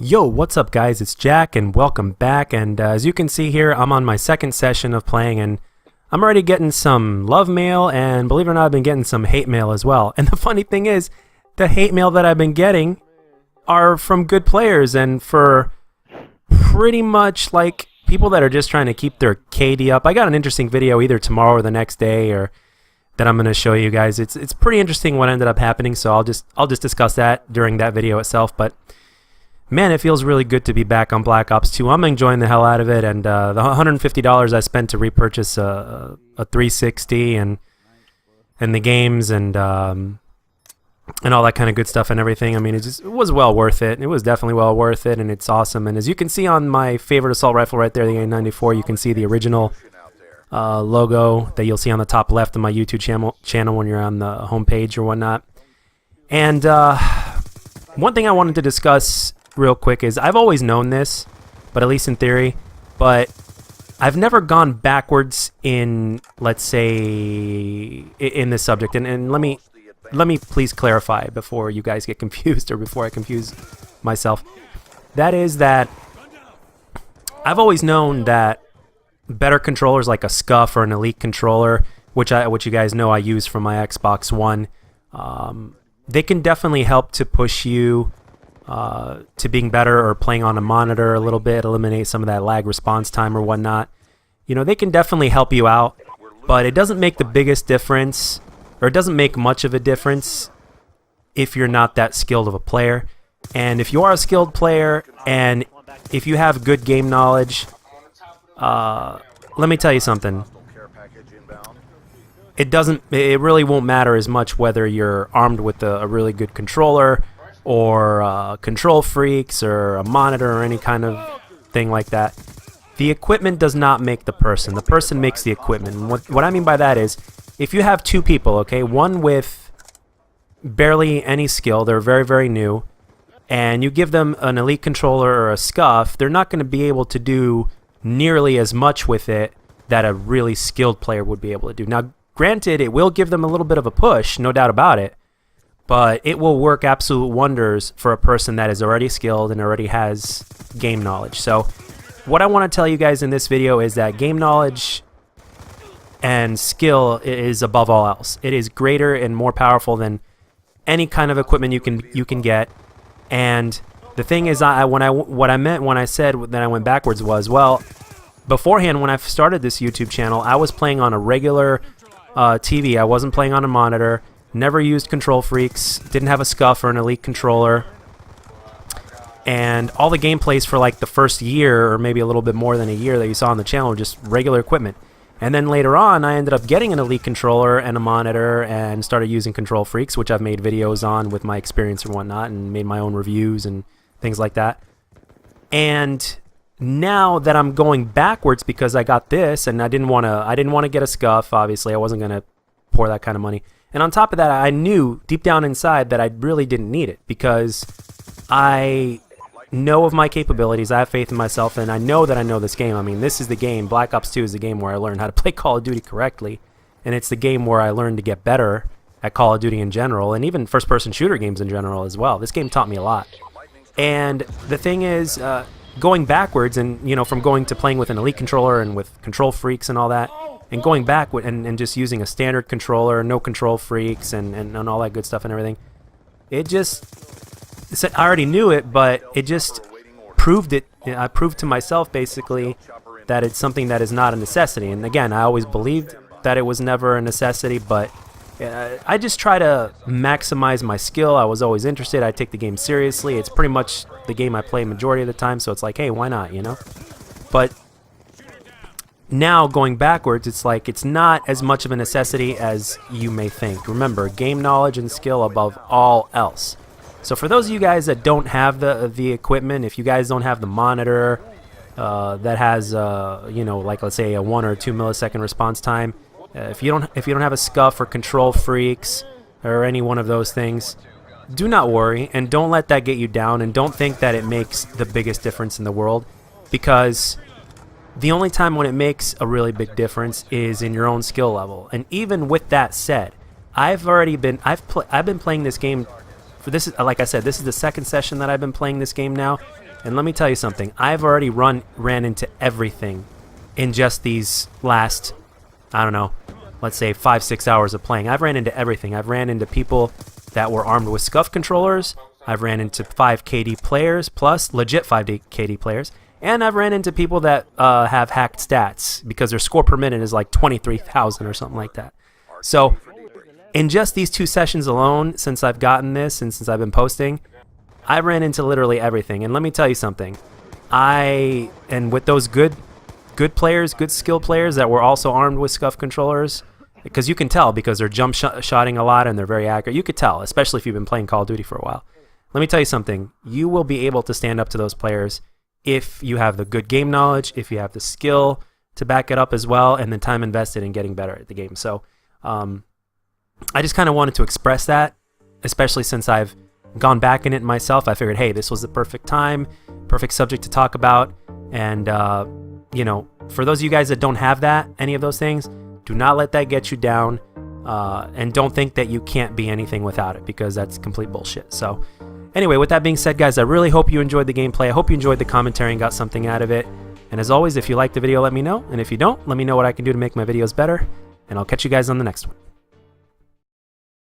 Yo, what's up guys? It's Jack and welcome back, and as you can see here, I'm on my second session of playing and I'm already getting some love mail, and believe it or not, I've been getting some hate mail as well. And the funny thing is, the hate mail that I've been getting are from good players and for pretty much like people that are just trying to keep their KD up. I got an interesting video either tomorrow or the next day or that I'm going to show you guys. It's pretty interesting what ended up happening, so I'll just discuss that during that video itself. But man, it feels really good to be back on Black Ops 2. I'm enjoying the hell out of it, and the $150 I spent to repurchase a 360 and the games and all that kind of good stuff and everything. I mean, it was well worth it. It was definitely well worth it, and it's awesome. And as you can see on my favorite assault rifle right there, the A94, you can see the original logo that you'll see on the top left of my YouTube channel when you're on the homepage or whatnot. And one thing I wanted to discuss real quick is I've always known this, but at least in theory, but I've never gone backwards in, let's say, in this subject. And let me please clarify before you guys get confused or before I confuse myself. That is that I've always known that better controllers like a Scuf or an Elite controller, which you guys know I use from my Xbox One, they can definitely help to push you to being better, or playing on a monitor a little bit, eliminate some of that lag response time or whatnot. You know, they can definitely help you out, but it doesn't make the biggest difference, or it doesn't make much of a difference if you're not that skilled of a player. And if you are a skilled player and if you have good game knowledge, let me tell you something. It really won't matter as much whether you're armed with a really good controller or Kontrol Freeks or a monitor or any kind of thing like that. The equipment does not make the person. The person makes the equipment. And what I mean by that is, if you have two people, okay, one with barely any skill, they're very, very new, and you give them an Elite controller or a Scuf, they're not going to be able to do nearly as much with it that a really skilled player would be able to do. Now, granted, it will give them a little bit of a push, no doubt about it, but it will work absolute wonders for a person that is already skilled and already has game knowledge. So what I want to tell you guys in this video is that game knowledge and skill is above all else. It is greater and more powerful than any kind of equipment you can get. And the thing is, what I meant when I said that I went backwards was, well, beforehand when I started this YouTube channel, I was playing on a regular TV. I wasn't playing on a monitor. Never used Kontrol Freeks, didn't have a Scuf or an Elite controller, and all the gameplays for like the first year or maybe a little bit more than a year that you saw on the channel were just regular equipment. And then later on, I ended up getting an Elite controller and a monitor and started using Kontrol Freeks, which I've made videos on with my experience and whatnot, and made my own reviews and things like that. And now that I'm going backwards because I got this, and I didn't want to get a Scuf. Obviously, I wasn't going to pour that kind of money. And on top of that, I knew deep down inside that I really didn't need it, because I know of my capabilities, I have faith in myself, and I know that I know this game. I mean, this is the game. Black Ops 2 is the game where I learned how to play Call of Duty correctly, and it's the game where I learned to get better at Call of Duty in general, and even first-person shooter games in general as well. This game taught me a lot. And the thing is, going backwards, and from going to playing with an Elite controller and with Kontrol Freeks and all that, and going back and just using a standard controller, no Kontrol Freeks and all that good stuff and everything, it just, I already knew it, but it just proved it. I proved to myself basically that it's something that is not a necessity. And again, I always believed that it was never a necessity, but I just try to maximize my skill. I was always interested. I take the game seriously. It's pretty much the game I play majority of the time, so it's like, hey, why not, But now going backwards, it's like it's not as much of a necessity as you may think. Remember, game knowledge and skill above all else. So for those of you guys that don't have the equipment, if you guys don't have the monitor that has like let's say a 1 or 2 millisecond response time, if you don't have a Scuf or Kontrol Freeks or any one of those things, do not worry and don't let that get you down, and don't think that it makes the biggest difference in the world, because the only time when it makes a really big difference is in your own skill level. And even with that said, I've been playing this game for this. Like I said, this is the second session that I've been playing this game now, And let me tell you something. I've already ran into everything in just these last, I don't know, let's say 5-6 hours of playing. I've ran into everything. I've ran into people that were armed with Scuf controllers. I've ran into 5 KD players, plus legit 5 KD players. And I've ran into people that have hacked stats because their score per minute is like 23,000 or something like that. So in just these 2 sessions alone, since I've gotten this and since I've been posting, I ran into literally everything. And let me tell you something. And with those good players, good skill players that were also armed with Scuf controllers, because you can tell because they're jump shotting a lot and they're very accurate. You could tell, especially if you've been playing Call of Duty for a while. Let me tell you something. You will be able to stand up to those players if you have the good game knowledge, if you have the skill to back it up as well, and the time invested in getting better at the game. So I just kind of wanted to express that, especially since I've gone back in it myself. I figured, hey, this was the perfect time, perfect subject to talk about. And, you know, for those of you guys that don't have that, any of those things, do not let that get you down. And don't think that you can't be anything without it, because that's complete bullshit. So anyway, with that being said, guys, I really hope you enjoyed the gameplay. I hope you enjoyed the commentary and got something out of it. And as always, if you liked the video, let me know. And if you don't, let me know what I can do to make my videos better. And I'll catch you guys on the next one.